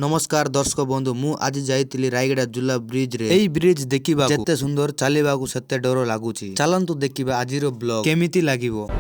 नमस्कार दर्शक बंधु मु आज जाइतिली रायगड़ा जुला ब्रिज रे। एई ब्रिज देखिबा जेते सुंदर चलिबाकू सेते डर लागुची। चलंतु देखिबा आजिरो ब्लॉग केमिति लागिवो।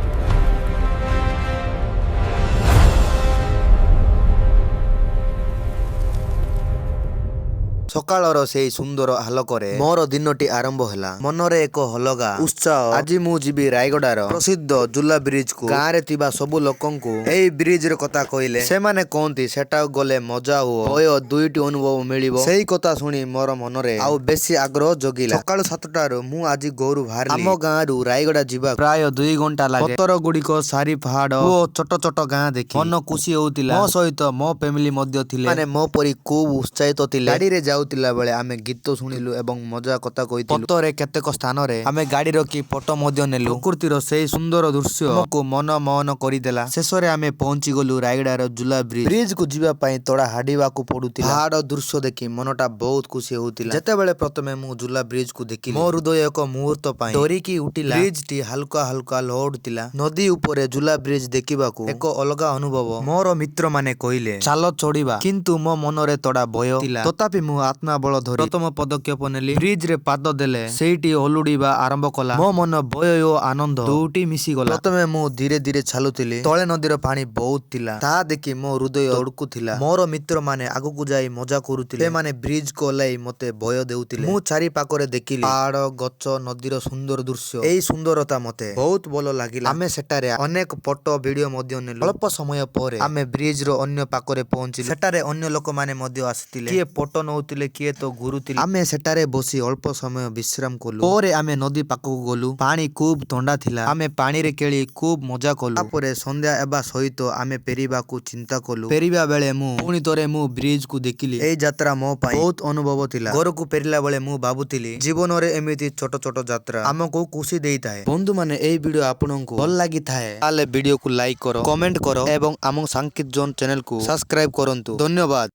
सकाळर सेई सुंदर आलोकरे मोर दिनटी आरंभ होला। मनरे एक हलगा उत्साह। आज मु जिबी रायगडार प्रसिद्ध जुला ब्रिज को। गाँ रे तिबा सबु लोकंकु एई ब्रिज रे कथा कइले सेमाने कोंती सेटा गले मजा हो भय दुईटी अनुभव मिलिबो। सेई कथा सुनी मोर मनरे आउ बेसी आग्रह जगिला। सकाळ 7टारु मु आज गोरु बाहरली। आम गाँ रु रायगडा जिबा प्राय 2 घंटा लागे। पत्तर गुडीको सारी पहाड़ ओ छोट छोट गाँ देखि मन खुशी होउतिला। मो सहित मो फैमिली मध्ये थिले माने मो परी खूब उत्साहित थिले। गाड़ी रे जाउतिला बेले आमे गीत सुनिलु एवं मजा कथा कहितिलु। पत्तरे केतेक स्थान रे आमे गाड़ी रखी फोटो मध्ये नेलु। प्रकृतिर सेई सुंदर दृश्य हमको मन मोहन करिदेला। शेषरे आमे पहुंची गलु रायगडार जुला ब्रिज। ब्रिज को जिबा पई तोड़ा हाडीबाकू पडुतिला। पहाड़ दृश्य देखि मनटा बहुत खुशी होउतिला। जेते बेले प्रथमे मु जुला ब्रिज को देखि मो हृदय एक मुहूर्त पई डरिकी उठिला। ब्रिज टी हल्का हल्का लहडुतिला। नदी ऊपर जुला ब्रिज देखिबाकू एक अलगा अनुभव। मोर मित्र माने कहिले चालो चढ़ीबा किंतु मो मनरे तोड़ा भय थिला। तथापि मु आत्मा बल धरि प्रथम पदक्षेप नेली। ब्रिज रे पाद देले सेठी ओलुडीबा आरंभ कला। मो मन भय ओ आनंद दुटी मिसी गला। प्रथमे मु धीरे धीरे छालुतिली। तळे नदीर पानी बहुत थिला। ता देखि मो हृदय धड़कुथिला। मोर मित्र माने आगुकू जाई मजा करुथिले। से माने ब्रिज को लाई मते भय देउथिले। मु चारि पाखरे देखिली पहाड़ गच्छ नदीर सुंदर दृश्य। एई सुंदरता मते बहुत भलो लागिला। आमे सेटारे अनेक फोटो वीडियो मध्ये नेलु। अल्प समय परे आमे ब्रिज रो अन्य पाखरे पहुंचिलु। सेटारे अन्य लोक माने मध्ये आसितिले। किए फोटो नउतिले किए तो गुरुतिले। आमे सेटारे बसी अल्प समय विश्राम कलु। पोरे आमे नदी पाखकू गलु। पानी खूब ठंडा थिला। आमे पानी रे खेली खूब मजा कलु। तापरे संध्या एबा सहित आमे पेरिबाकू चिंता कलु। पेरिबा बेले मु पुणी तरे मु ब्रिज को देखिली। एई यात्रा मो पई बहुत अनुभव थिला। घर को पेरिला बेले मु भाबुतिली जीवन रे एमिति छोट छोट यात्रा हमको खुशी देइताए। बंधु माने एई वीडियो आपनकू भल लागि थाए ताले वीडियो को लाइक करो कमेंट करो एवं आम संकेत जोन चैनल को सब्सक्राइब करंतु। धन्यवाद।